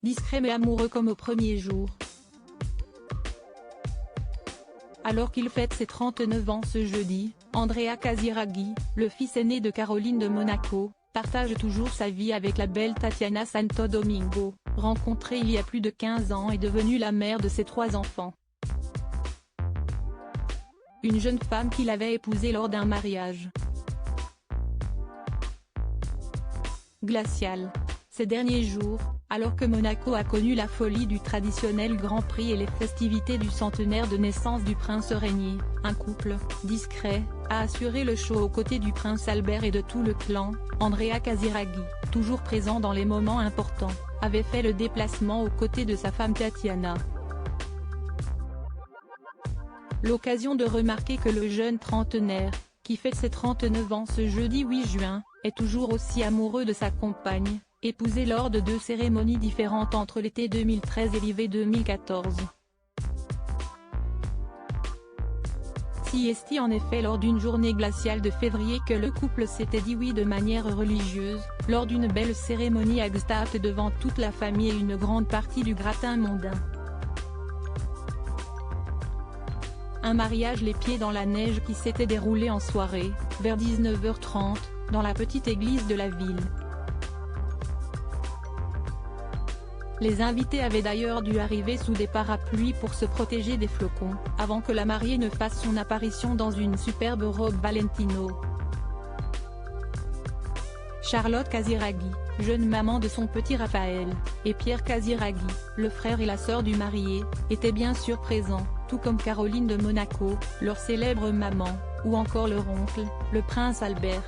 discret mais amoureux comme au premier jour. Alors qu'il fête ses 39 ans ce jeudi, Andrea Casiraghi, le fils aîné de Caroline de Monaco, partage toujours sa vie avec la belle Tatiana Santo Domingo, rencontrée il y a plus de 15 ans et devenue la mère de ses 3 enfants. Une jeune femme qu'il avait épousée lors d'un mariage glacial. Ces derniers jours, alors que Monaco a connu la folie du traditionnel Grand Prix et les festivités du centenaire de naissance du prince régnier, un couple discret a assuré le show aux côtés du prince Albert et de tout le clan. Andrea Casiraghi, toujours présent dans les moments importants, avait fait le déplacement aux côtés de sa femme Tatiana. L'occasion de remarquer que le jeune trentenaire, qui fête ses 39 ans ce jeudi 8 juin, est toujours aussi amoureux de sa compagne, épousée lors de 2 cérémonies différentes entre l'été 2013 et l'hiver 2014. Si est en effet lors d'une journée glaciale de février que le couple s'était dit oui de manière religieuse, lors d'une belle cérémonie à Gstaad devant toute la famille et une grande partie du gratin mondain. Un mariage les pieds dans la neige qui s'était déroulé en soirée, vers 19h30, dans la petite église de la ville. Les invités avaient d'ailleurs dû arriver sous des parapluies pour se protéger des flocons, avant que la mariée ne fasse son apparition dans une superbe robe Valentino. Charlotte Casiraghi, jeune maman de son petit Raphaël, et Pierre Casiraghi, le frère et la sœur du marié, étaient bien sûr présents, tout comme Caroline de Monaco, leur célèbre maman, ou encore leur oncle, le prince Albert.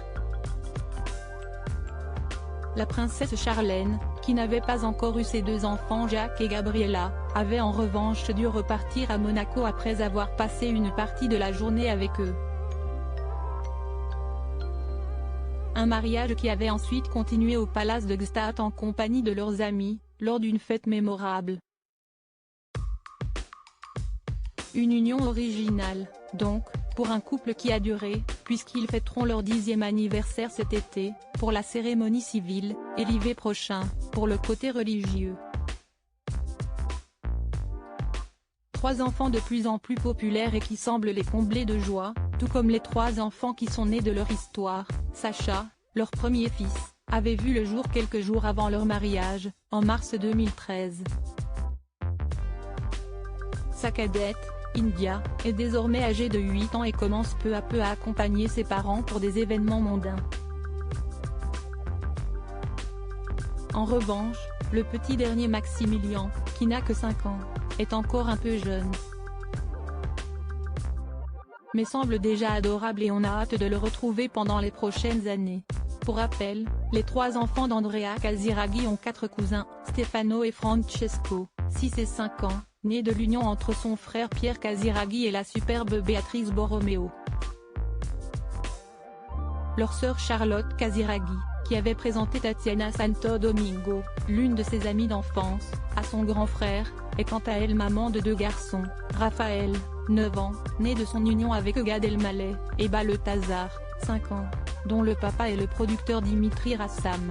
La princesse Charlène, qui n'avait pas encore eu ses 2 enfants Jacques et Gabriella, avait en revanche dû repartir à Monaco après avoir passé une partie de la journée avec eux. Un mariage qui avait ensuite continué au palace de Gstaad en compagnie de leurs amis, lors d'une fête mémorable. Une union originale, donc, pour un couple qui a duré, puisqu'ils fêteront leur 10e anniversaire cet été, pour la cérémonie civile, et l'hiver prochain, pour le côté religieux. 3 enfants de plus en plus populaires et qui semblent les combler de joie, tout comme les 3 enfants qui sont nés de leur histoire. Sacha, leur premier fils, avait vu le jour quelques jours avant leur mariage, en mars 2013. Sa cadette, India, est désormais âgée de 8 ans et commence peu à peu à accompagner ses parents pour des événements mondains. En revanche, le petit dernier Maximilian, qui n'a que 5 ans, est encore un peu jeune, mais semble déjà adorable et on a hâte de le retrouver pendant les prochaines années. Pour rappel, les 3 enfants d'Andrea Casiraghi ont 4 cousins, Stefano et Francesco, 6 et 5 ans, nés de l'union entre son frère Pierre Casiraghi et la superbe Beatrice Borromeo. Leur sœur Charlotte Casiraghi, qui avait présenté Tatiana Santo Domingo, l'une de ses amies d'enfance, à son grand frère, est quant à elle maman de 2 garçons, Raphaël, 9 ans, né de son union avec Gad Elmaleh, et Balthazar, 5 ans, dont le papa est le producteur Dimitri Rassam.